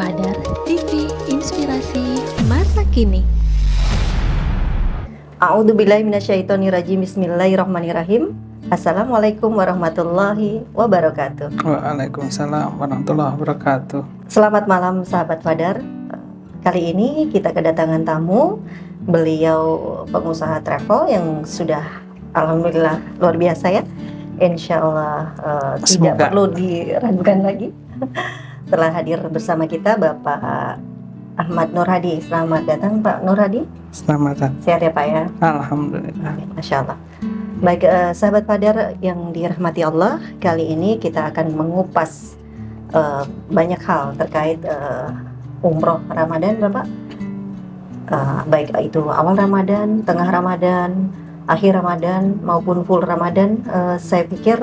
Fadar TV, inspirasi masa kini. A'udzubillahi minasyaitonirrajim. Bismillahirrahmanirrahim. Assalamualaikum warahmatullahi wabarakatuh. Waalaikumsalam warahmatullahi wabarakatuh. Selamat malam sahabat Fadar. Kali ini kita kedatangan tamu. Beliau pengusaha travel yang sudah alhamdulillah luar biasa ya. Insya Allah tidak perlu diragukan lagi. Telah hadir bersama kita Bapak Ahmad Nur Hadi. Selamat datang Pak Nur Hadi. Selamat datang. Sehat ya Pak ya? Alhamdulillah. Masya Allah. Baik sahabat Fadar yang dirahmati Allah, kali ini kita akan mengupas banyak hal terkait umroh Ramadan Bapak. Baik itu awal Ramadan, tengah Ramadan, akhir Ramadan maupun full Ramadan. Saya pikir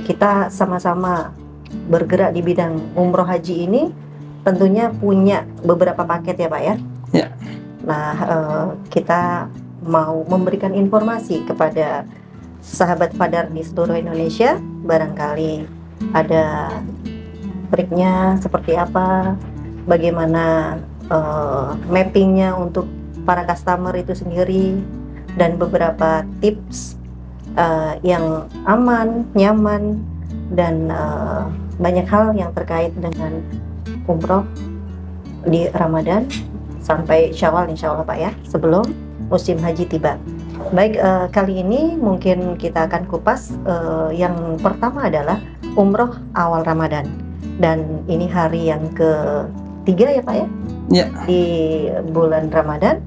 kita sama-sama bergerak di bidang umroh haji ini tentunya punya beberapa paket ya Pak ya. Ya. Nah kita mau memberikan informasi kepada sahabat Fadar di seluruh Indonesia, barangkali ada triknya seperti apa, bagaimana mappingnya untuk para customer itu sendiri, dan beberapa tips yang aman, nyaman, dan banyak hal yang terkait dengan umroh di Ramadan sampai Syawal insya Allah Pak ya, sebelum musim haji tiba. Baik, kali ini mungkin kita akan kupas yang pertama adalah umroh awal Ramadan, dan ini hari yang ketiga ya Pak ya, di bulan Ramadan.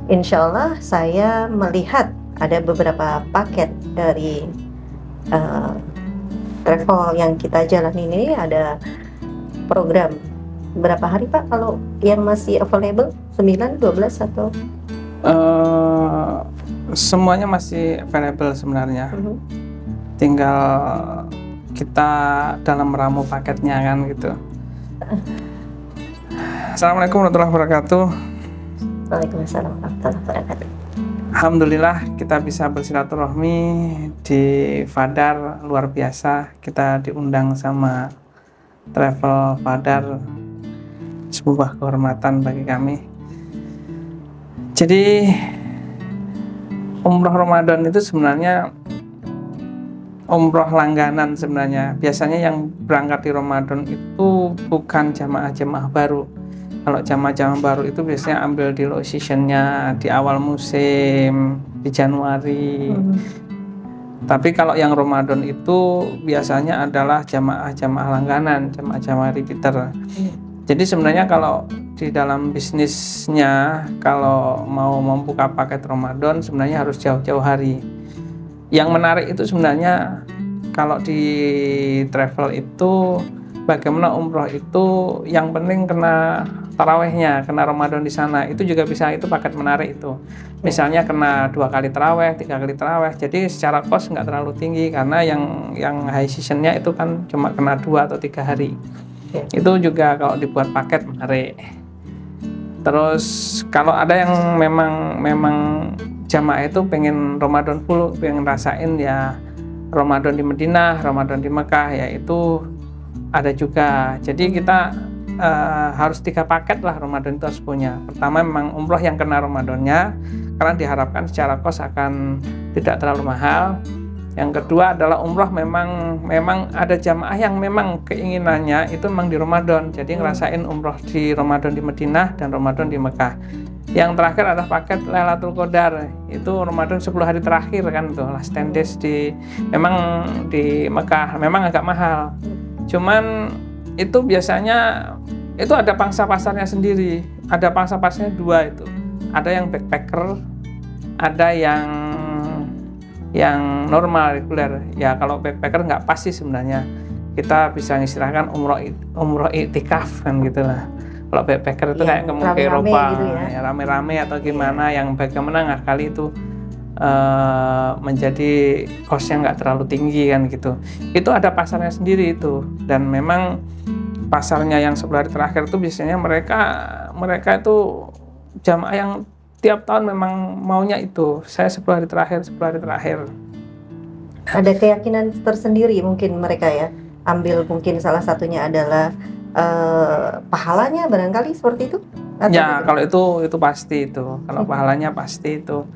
Insya Allah saya melihat ada beberapa paket dari travel yang kita jalani ini. Ada program berapa hari Pak kalau yang masih available? 9, 12 atau? Semuanya masih available sebenarnya. Tinggal kita dalam meramu paketnya kan gitu. Assalamualaikum warahmatullahi wabarakatuh. Waalaikumsalam warahmatullahi wabarakatuh. Alhamdulillah kita bisa bersilaturahmi di Fadar, luar biasa. Kita diundang sama Travel Fadar, sebuah kehormatan bagi kami. Jadi umroh Ramadan itu sebenarnya umroh langganan sebenarnya. Biasanya yang berangkat di Ramadan itu bukan jamaah-jamaah baru. Kalau jamaah-jamaah baru itu biasanya ambil di low seasonnya di awal musim, di Januari. Tapi kalau yang Ramadan itu biasanya adalah jamaah-jamaah langganan, jamaah-jamaah repeater. Jadi sebenarnya kalau di dalam bisnisnya, kalau mau membuka paket Ramadan sebenarnya harus jauh-jauh hari. Yang menarik itu sebenarnya kalau di travel itu bagaimana umroh itu yang penting kena tarawehnya, kena Ramadan di sana. Itu juga bisa, itu paket menarik itu. Misalnya kena 2 kali taraweh, 3 kali taraweh. Jadi secara cost nggak terlalu tinggi karena yang high seasonnya itu kan cuma kena 2 atau 3 hari. Itu juga kalau dibuat paket menarik. Terus kalau ada yang memang jamaah itu pengen Ramadan full, pengen rasain ya Ramadan di Madinah, Ramadan di Mekah, ya itu ada juga. Jadi kita harus 3 paket lah Ramadan itu harus punya. Pertama memang umroh yang kena Ramadannya, karena diharapkan secara kos akan tidak terlalu mahal. Yang kedua adalah umroh memang ada jamaah yang memang keinginannya itu memang di Ramadan. Jadi ngerasain umroh di Ramadan di Madinah dan Ramadan di Mekah. Yang terakhir adalah paket Lailatul Qadar. Itu Ramadan 10 hari terakhir kan tuh, last 10 days memang di Mekah. Memang agak mahal. Cuman itu biasanya itu ada pangsa pasarnya sendiri. Ada pangsa pasarnya 2 itu. Ada yang backpacker, ada yang normal reguler. Ya kalau backpacker nggak pas sih sebenarnya. Kita bisa istilahkan umroh iktikaf kan gitulah. Kalau backpacker itu kayak ke Eropa, gitu ya, rame-rame atau gimana, yang bagaimana nggak kali itu menjadi kosnya nggak terlalu tinggi kan gitu. Itu ada pasarnya sendiri itu, dan memang pasarnya yang 10 hari terakhir itu biasanya mereka itu jamaah yang tiap tahun memang maunya itu, saya 10 hari terakhir. Ada keyakinan tersendiri mungkin mereka ya, ambil mungkin salah satunya adalah pahalanya barangkali seperti itu? Atau Ya, tidak? kalau itu pasti itu. Kalau pahalanya pasti itu.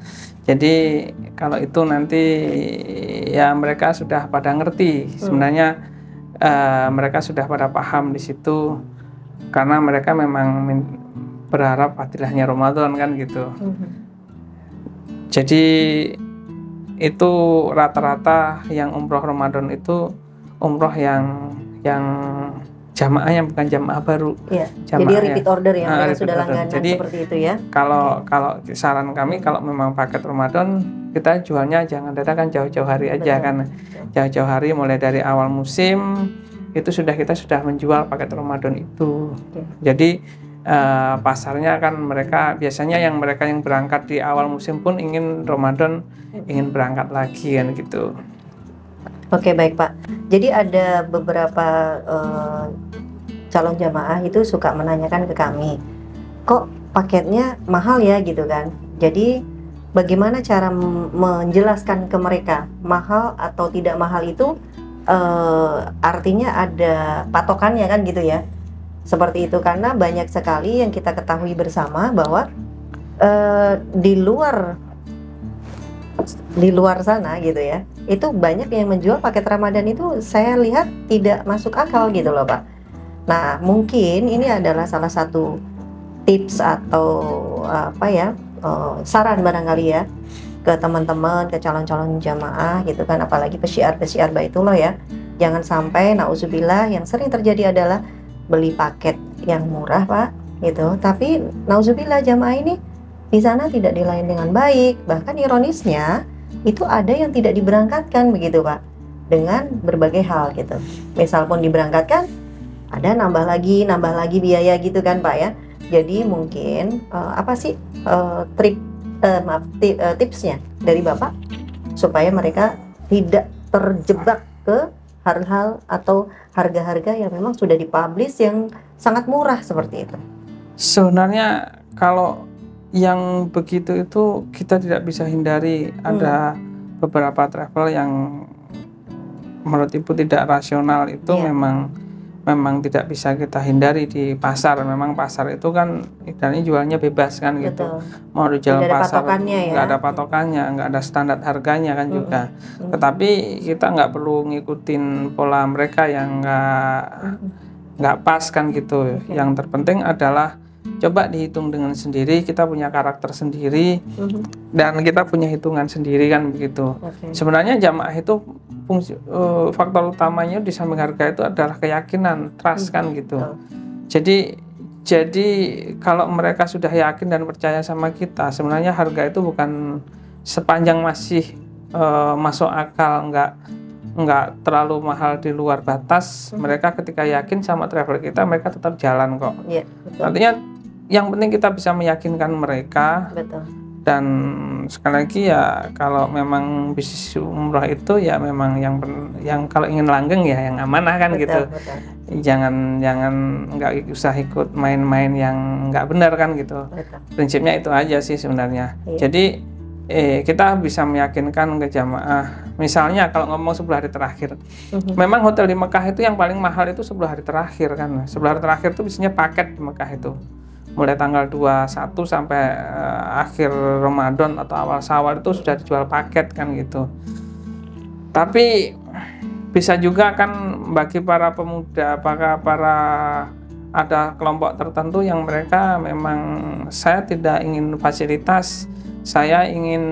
Jadi kalau itu nanti ya mereka sudah pada ngerti. Sebenarnya mereka sudah pada paham di situ karena mereka memang berharap fadilahnya Ramadan kan gitu. Jadi itu rata-rata yang umroh Ramadan itu umroh yang jamaah yang bukan jamaah baru. Iya. Jamaah Jadi repeat order ya, yang repeat sudah order. langganan Jadi seperti itu ya. kalau saran kami kalau memang paket Ramadan kita jualnya jangan dadakan jauh-jauh hari aja. Betul. Kan jauh-jauh hari mulai dari awal musim itu kita sudah menjual paket Ramadan itu. Jadi pasarnya kan mereka biasanya mereka yang berangkat di awal musim pun ingin Ramadan ingin berangkat lagi kan gitu. Oke, baik Pak. Jadi ada beberapa calon jamaah itu suka menanyakan ke kami, kok paketnya mahal ya gitu kan. Jadi bagaimana cara menjelaskan ke mereka mahal atau tidak mahal itu artinya ada patokannya kan gitu ya. Seperti itu, karena banyak sekali yang kita ketahui bersama bahwa di luar sana gitu ya, itu banyak yang menjual paket Ramadan itu saya lihat tidak masuk akal gitu loh Pak. Nah, mungkin ini adalah salah satu tips atau saran barangkali ya ke teman-teman, ke calon-calon jamaah gitu kan, apalagi pesyiar Baitullah ya. Jangan sampai nauzubillah yang sering terjadi adalah beli paket yang murah Pak gitu, tapi nauzubillah jamaah ini di sana tidak dilayani dengan baik, bahkan ironisnya itu ada yang tidak diberangkatkan begitu Pak, dengan berbagai hal gitu. Misal pun diberangkatkan ada nambah lagi biaya gitu kan Pak ya. Jadi mungkin tipsnya dari Bapak supaya mereka tidak terjebak ke hal-hal atau harga-harga yang memang sudah dipublish yang sangat murah seperti itu. Sebenarnya kalau yang begitu itu kita tidak bisa hindari. Ada beberapa travel yang menurut Ibu tidak rasional itu memang tidak bisa kita hindari di pasar. Memang pasar itu kan istilahnya jualnya bebas kan gitu. Mau di jalan pasar nggak ada patokannya, nggak ada standar harganya kan juga. Tetapi kita nggak perlu ngikutin pola mereka yang nggak pas kan gitu. Yang terpenting adalah coba dihitung dengan sendiri, kita punya karakter sendiri dan kita punya hitungan sendiri kan begitu. Sebenarnya jamaah itu faktor utamanya di samping harga itu adalah keyakinan, trust kan gitu. Jadi kalau mereka sudah yakin dan percaya sama kita, sebenarnya harga itu bukan sepanjang masih masuk akal, nggak terlalu mahal di luar batas. Mereka ketika yakin sama travel kita, mereka tetap jalan kok. Artinya yang penting kita bisa meyakinkan mereka. Dan sekali lagi ya kalau memang bisnis umroh itu ya memang yang kalau ingin langgeng ya yang amanah kan gitu. Jangan nggak usah ikut main-main yang nggak benar kan gitu. Prinsipnya itu aja sih sebenarnya. Jadi kita bisa meyakinkan ke jamaah. Misalnya kalau ngomong 10 hari terakhir, memang hotel di Mekah itu yang paling mahal itu 10 hari terakhir kan. 10 hari terakhir itu biasanya paket di Mekah itu. Mulai tanggal 21 sampai akhir Ramadan atau awal Syawal itu sudah dijual paket kan gitu. Tapi bisa juga kan bagi para pemuda, para ada kelompok tertentu yang mereka memang saya tidak ingin fasilitas, saya ingin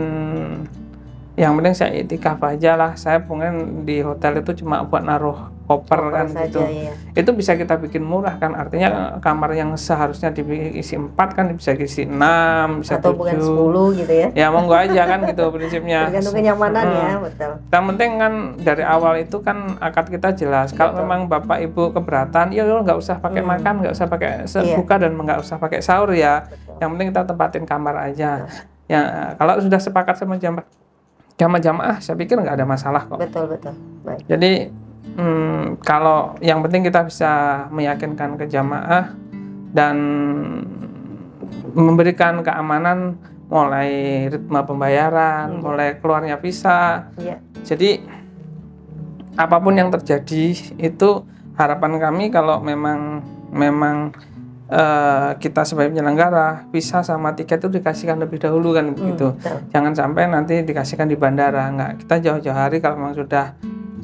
yang penting saya iktikaf aja lah, saya pengen di hotel itu cuma buat naruh koper kan saja, gitu. Iya. Itu bisa kita bikin murah kan, artinya kamar yang seharusnya diisi 4 kan bisa diisi 6, bisa atau 7. Bukan 10 gitu ya. Ya monggo aja kan gitu prinsipnya. Tergantung kenyamanan ya, betul. Yang penting kan dari awal itu kan akad kita jelas. Kalau memang Bapak Ibu keberatan, ya nggak usah pakai makan, nggak usah pakai buka dan nggak usah pakai sahur ya. Yang penting kita tempatin kamar aja. Ya kalau sudah sepakat sama jamaah, saya pikir nggak ada masalah kok. Betul. Baik. Jadi kalau yang penting kita bisa meyakinkan ke jamaah dan memberikan keamanan mulai ritme pembayaran, mulai keluarnya visa. Jadi apapun yang terjadi itu harapan kami kalau memang memang kita sebagai penyelenggara visa sama tiket itu dikasihkan lebih dahulu kan begitu. Jangan sampai nanti dikasihkan di bandara. Enggak, kita jauh-jauh hari kalau memang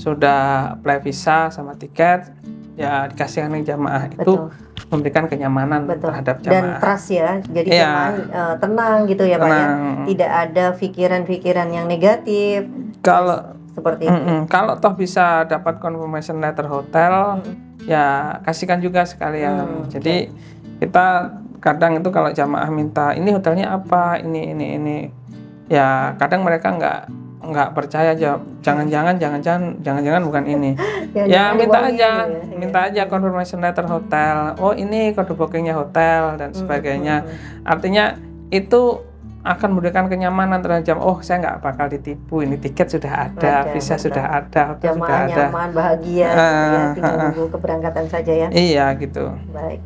sudah apply visa sama tiket ya dikasihkan ke jamaah. Itu memberikan kenyamanan terhadap jamaah. Dan trust ya. Jadi jamaah tenang gitu ya Pak ya. Tidak ada pikiran-pikiran yang negatif. Kalau seperti itu. Kalau toh bisa dapat confirmation letter hotel ya kasihkan juga sekalian. Jadi kita kadang itu kalau jamaah minta ini hotelnya apa, ini ya kadang mereka nggak percaya aja, jangan-jangan bukan ini. Ya minta aja confirmation letter hotel. Oh ini kode bookingnya hotel dan sebagainya. Artinya itu akan memberikan kenyamanan terhadap oh saya nggak bakal ditipu, ini tiket sudah ada, visa sudah ada, hotel sudah ada, nyaman, bahagia, ya, tinggal nunggu keberangkatan saja ya. Iya gitu. Baik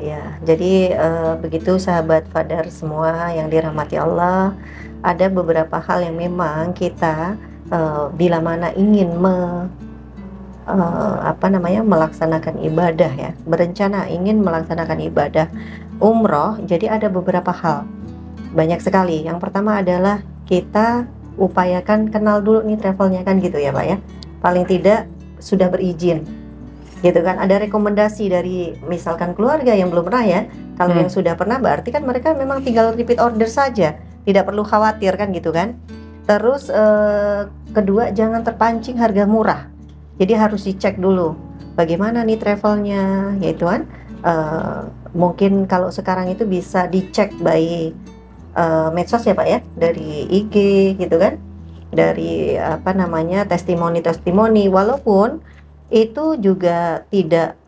ya. Jadi begitu sahabat Fadar semua yang dirahmati Allah, ada beberapa hal yang memang kita bila mana ingin melaksanakan ibadah ya, berencana ingin melaksanakan ibadah umroh, jadi ada beberapa hal. Banyak sekali. Yang pertama adalah kita upayakan kenal dulu nih travelnya kan gitu ya Pak ya. Paling tidak sudah berizin gitu kan. Ada rekomendasi dari misalkan keluarga yang belum pernah ya. Kalau yang sudah pernah berarti kan mereka memang tinggal repeat order saja, tidak perlu khawatir kan gitu kan. Terus kedua, jangan terpancing harga murah. Jadi harus dicek dulu bagaimana nih travelnya, yaitu kan mungkin kalau sekarang itu bisa dicek by medsos ya Pak ya, dari IG gitu kan, dari testimoni, walaupun itu juga tidak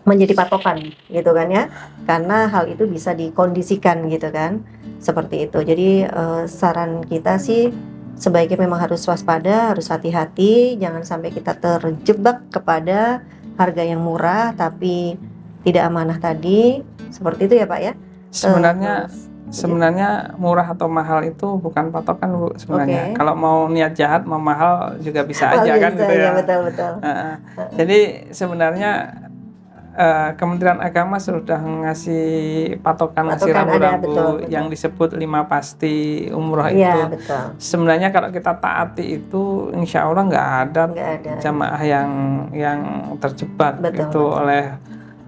menjadi patokan gitu kan ya, karena hal itu bisa dikondisikan gitu kan, seperti itu. Jadi saran kita sih sebaiknya memang harus waspada, harus hati-hati, jangan sampai kita terjebak kepada harga yang murah tapi tidak amanah tadi, seperti itu ya Pak ya. Sebenarnya murah atau mahal itu bukan patokan Bu sebenarnya. Kalau mau niat jahat mau mahal juga bisa aja kan gitu ya. Betul. Jadi sebenarnya Kementerian Agama sudah ngasih patokan ngasih rambu-rambu yang disebut 5 pasti umroh itu. Betul. Sebenarnya kalau kita taati itu insya Allah nggak ada jamaah yang terjebak oleh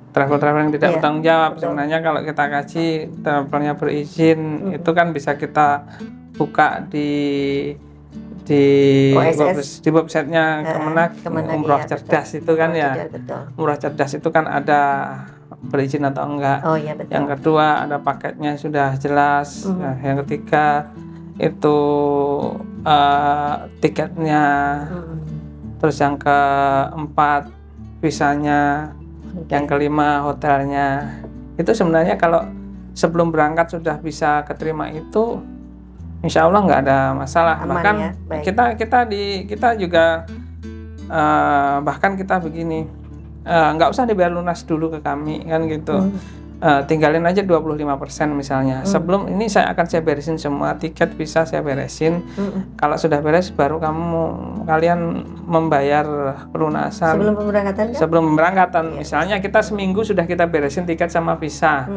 travel yang tidak bertanggung jawab. Sebenarnya kalau kita kasih travelnya berizin itu kan bisa kita buka di websitenya Kemenak Umroh Cerdas itu kan ya. Umroh Cerdas itu kan ada berizin atau enggak. Yang kedua ada paketnya sudah jelas. Nah, yang ketiga itu tiketnya. Terus yang keempat visanya. Yang kelima hotelnya. Itu sebenarnya kalau sebelum berangkat sudah bisa keterima itu insya Allah nggak ada masalah. Bahkan ya? kita juga bahkan kita begini, nggak usah dibayar lunas dulu ke kami kan gitu. Tinggalin aja 25% misalnya. Sebelum ini saya beresin semua tiket, bisa saya beresin. Kalau sudah beres baru kalian membayar pelunasan sebelum pemberangkatan. Misalnya kita seminggu sudah kita beresin tiket sama visa,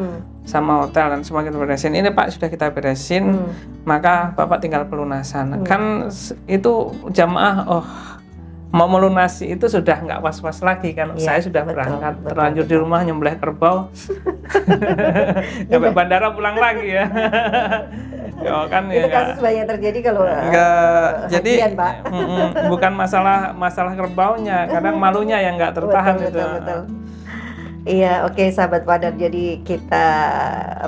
sama hotel dan semua kita beresin. Ini Pak sudah kita beresin, maka Bapak tinggal pelunasan. Kan itu jamaah mau melunasi itu sudah nggak was-was lagi kan. Saya sudah berangkat, terlanjur di rumah nyembelih kerbau sampai bandara pulang lagi ya. Itu kasus banyak terjadi kalau jadi Pak. Bukan masalah kerbaunya, kadang malunya yang nggak tertahan. Betul. Iya, oke sahabat Fadar, jadi kita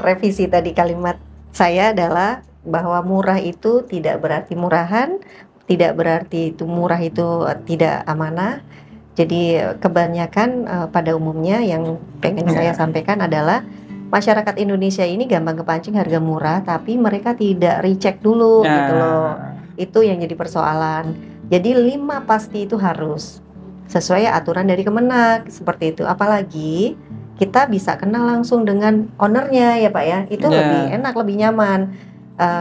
revisi tadi kalimat saya adalah bahwa murah itu tidak berarti murahan, tidak berarti itu murah itu tidak amanah. Jadi kebanyakan pada umumnya yang pengen saya sampaikan adalah masyarakat Indonesia ini gampang kepancing harga murah, tapi mereka tidak recheck dulu gitu loh. Itu yang jadi persoalan. Jadi 5 pasti itu harus sesuai aturan dari Kemenak seperti itu. Apalagi kita bisa kenal langsung dengan ownernya ya Pak ya. Itu lebih enak, lebih nyaman.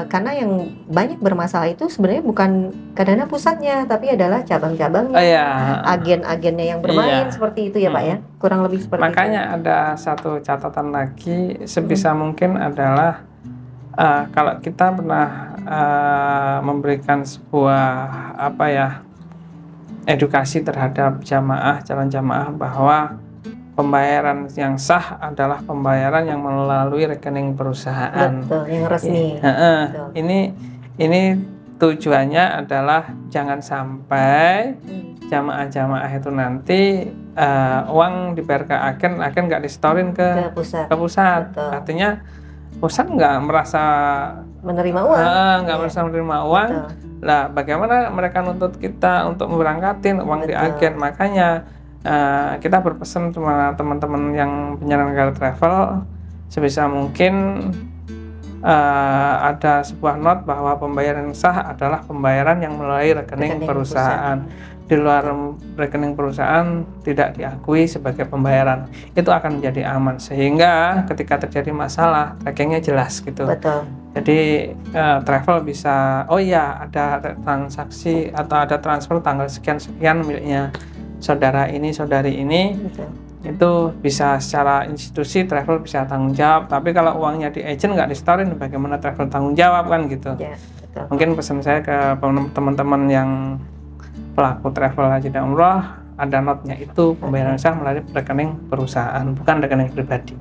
karena yang banyak bermasalah itu sebenarnya bukan kadang pusatnya, tapi adalah cabang-cabangnya, Iya. agen-agennya yang bermain Iya. seperti itu ya Pak ya, kurang lebih seperti Makanya ada satu catatan lagi, sebisa mungkin adalah kalau kita pernah memberikan sebuah edukasi terhadap calon jamaah bahwa pembayaran yang sah adalah pembayaran yang melalui rekening perusahaan. Betul, yang resmi. Betul. Ini tujuannya adalah jangan sampai jamaah-jamaah itu nanti uang dibayar ke agen nggak disetorin ke pusat. Betul. Artinya pusat nggak merasa menerima uang. Nggak merasa menerima uang. Lah, bagaimana mereka nuntut kita untuk memberangkatin uang di agen? Makanya kita berpesan sama teman-teman yang penyelenggara travel, sebisa mungkin ada sebuah not bahwa pembayaran sah adalah pembayaran yang melalui rekening perusahaan. Di luar rekening perusahaan tidak diakui sebagai pembayaran. Itu akan menjadi aman, sehingga ketika terjadi masalah trackingnya jelas gitu. Betul. Jadi travel bisa, oh iya ada transaksi atau ada transfer tanggal sekian-sekian miliknya saudara ini, saudari ini. Betul. Itu bisa secara institusi travel bisa tanggung jawab. Tapi kalau uangnya di agent nggak disetorin, bagaimana travel tanggung jawab kan gitu. Ya, betul. Mungkin pesan saya ke teman-teman yang pelaku travel haji dan umroh, ada notnya itu pembayaran sah melalui rekening perusahaan, bukan rekening pribadi.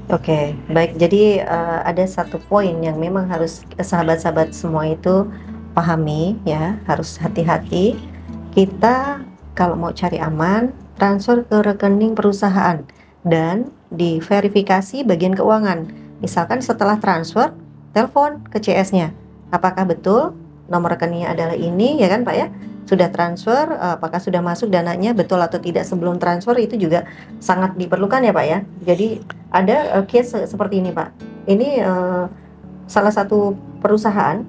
Oke, baik. Jadi ada satu poin yang memang harus sahabat-sahabat semua itu pahami ya, harus hati-hati. Kita kalau mau cari aman, transfer ke rekening perusahaan dan diverifikasi bagian keuangan. Misalkan setelah transfer, telepon ke CS-nya. Apakah betul nomor rekeningnya adalah ini, ya kan Pak ya? Sudah transfer, apakah sudah masuk dananya, betul atau tidak sebelum transfer, itu juga sangat diperlukan ya Pak ya. Jadi ada case seperti ini Pak. Ini salah satu perusahaan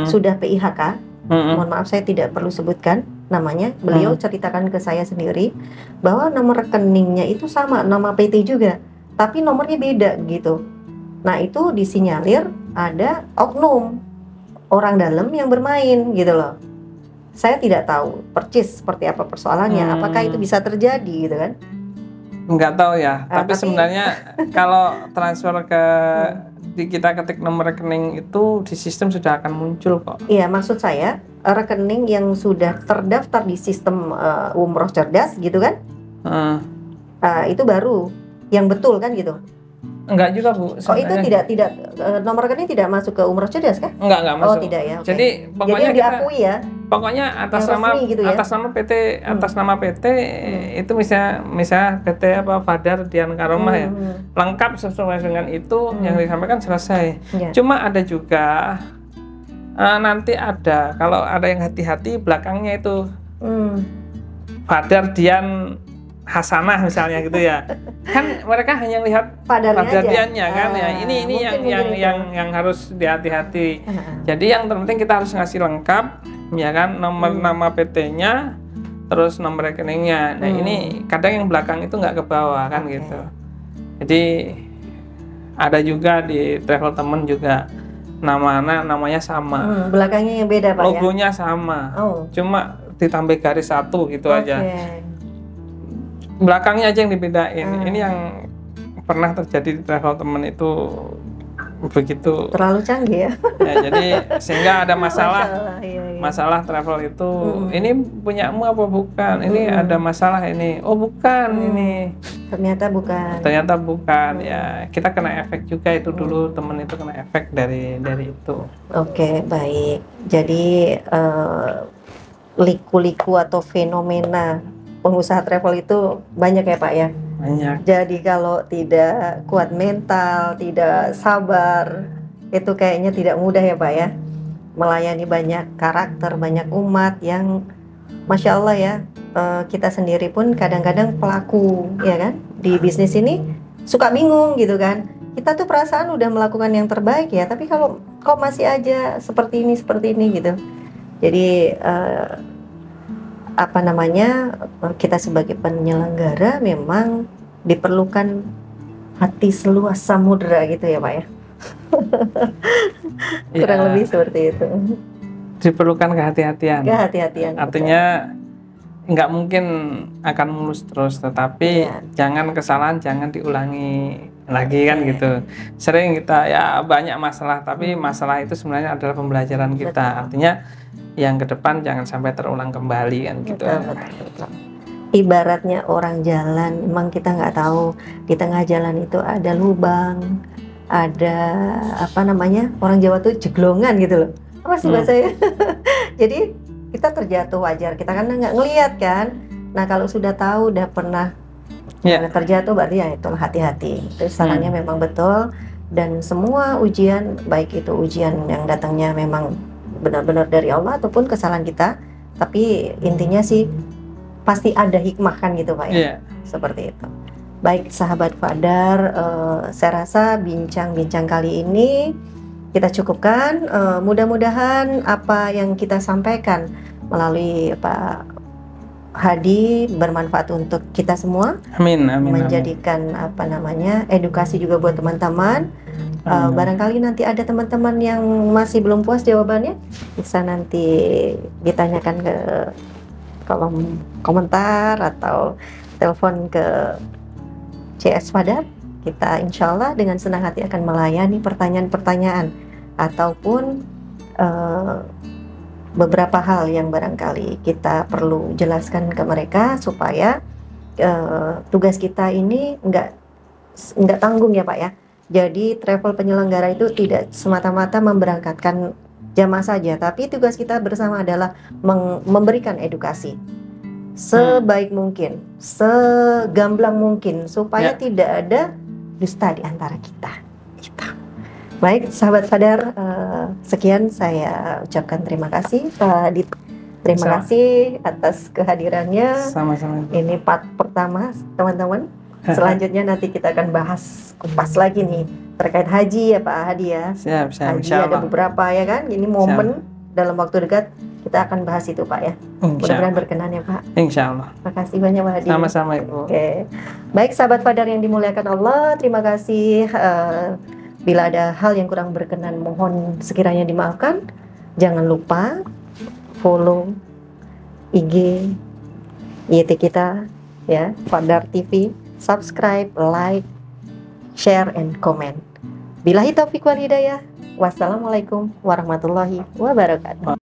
sudah PIHK. Mohon maaf saya tidak perlu sebutkan namanya. Beliau ceritakan ke saya sendiri bahwa nomor rekeningnya itu sama, nama PT juga, tapi nomornya beda gitu. Nah itu disinyalir ada oknum orang dalam yang bermain gitu loh. Saya tidak tahu percis seperti apa persoalannya, apakah itu bisa terjadi gitu kan? Nggak tahu ya, tapi sebenarnya kalau transfer ke kita ketik nomor rekening itu di sistem sudah akan muncul kok. Iya, maksud saya rekening yang sudah terdaftar di sistem umroh cerdas gitu kan? Itu baru yang betul kan gitu? Enggak juga Bu. Oh itu tidak nomor rekening tidak masuk ke umroh cerdas kan? Enggak masuk. Oh tidak ya. Okay. Jadi pokoknya jadi diakui ya. Pokoknya atas nama gitu ya? atas nama PT itu misalnya PT Fadar Dian Karomah ya. Lengkap sesuai dengan itu yang disampaikan selesai. Cuma ada juga nanti ada, kalau ada yang hati-hati belakangnya itu Fadar Dian Hasanah misalnya gitu ya. Kan mereka hanya lihat Fadardiannya kan ya. Ini yang harus dihati-hati. Jadi yang terpenting kita harus ngasih lengkap ya kan, nomor nama PT-nya, terus nomor rekeningnya. Nah, ini kadang yang belakang itu nggak ke bawah kan gitu. Jadi ada juga di travel temen juga namanya sama. Belakangnya yang beda Pak Logonya sama. Cuma ditambah garis satu gitu aja. Belakangnya aja yang dibedain. Ini yang pernah terjadi di travel temen itu begitu. Terlalu canggih ya. Jadi sehingga ada masalah. Iya. Masalah travel itu ini punyamu apa bukan? Ini ada masalah ini. Oh bukan ini. Ternyata bukan. Ya kita kena efek juga itu dulu, temen itu kena efek dari itu. Oke, baik. Jadi liku-liku atau fenomena pengusaha travel itu banyak ya Pak ya? Banyak. Jadi kalau tidak kuat mental, tidak sabar, itu kayaknya tidak mudah ya Pak ya? Melayani banyak karakter, banyak umat yang Masya Allah ya, kita sendiri pun kadang-kadang pelaku ya kan, di bisnis ini suka bingung gitu kan. Kita tuh perasaan udah melakukan yang terbaik ya, tapi kalau kok masih aja seperti ini gitu. Jadi kita sebagai penyelenggara memang diperlukan hati seluas samudera gitu ya Pak ya. Kurang Ya, lebih seperti itu. diperlukan kehati-hatian. Kehati-hatian. Artinya nggak mungkin akan mulus terus, tetapi Iya. jangan kesalahan jangan diulangi lagi kan Oke. gitu. Sering kita ya banyak masalah, tapi masalah itu sebenarnya adalah pembelajaran kita. Betul. Artinya yang ke depan jangan sampai terulang kembali kan gitu. Betul. Ibaratnya orang jalan, emang kita nggak tahu di tengah jalan itu ada lubang, ada apa namanya, orang Jawa tuh jeglongan gitu loh. Apa sih bahasanya? Jadi kita terjatuh wajar, kita kan nggak ngelihat kan. Nah kalau sudah tahu, udah pernah Ya. terjatuh, berarti ya itu hati-hati. Itu sarannya memang betul. Dan semua ujian, baik itu ujian yang datangnya memang benar-benar dari Allah ataupun kesalahan kita, tapi intinya sih pasti ada hikmah kan gitu Pak ya. Iya. Seperti itu. Baik sahabat Fadar, saya rasa bincang-bincang kali ini kita cukupkan. Mudah-mudahan apa yang kita sampaikan melalui Pak Hadi bermanfaat untuk kita semua. Amin, amin, Menjadikan apa namanya, edukasi juga buat teman-teman. Amin. Barangkali nanti ada teman-teman yang masih belum puas jawabannya, bisa nanti ditanyakan ke kolom komentar atau telepon ke CS Fadar. Kita insya Allah dengan senang hati akan melayani pertanyaan-pertanyaan ataupun beberapa hal yang barangkali kita perlu jelaskan ke mereka supaya tugas kita ini nggak tanggung ya Pak ya. Jadi travel penyelenggara itu tidak semata-mata memberangkatkan jamaah saja, tapi tugas kita bersama adalah memberikan edukasi sebaik mungkin, segamblang mungkin supaya tidak ada dusta di antara kita. Baik sahabat Fadar, sekian saya ucapkan terima kasih Pak Adit. Terima kasih atas kehadirannya. Sama-sama. Ini part pertama teman-teman. Selanjutnya nanti kita akan bahas kupas lagi nih terkait haji ya Pak Hadi ya. Siap, Haji ada beberapa ya kan. Ini momen dalam waktu dekat kita akan bahas itu Pak ya. Mudah-mudahan berkenan ya Pak. Insya Allah. Terima kasih banyak Pak Hadi. Sama-sama Ibu. Oke. Baik sahabat Fadar yang dimuliakan Allah, terima kasih. Bila ada hal yang kurang berkenan mohon sekiranya dimaafkan. Jangan lupa follow IG YT kita ya, Fadar TV. Subscribe, like, share, and comment. Billahi taufiq wal hidayah. Wassalamualaikum warahmatullahi wabarakatuh.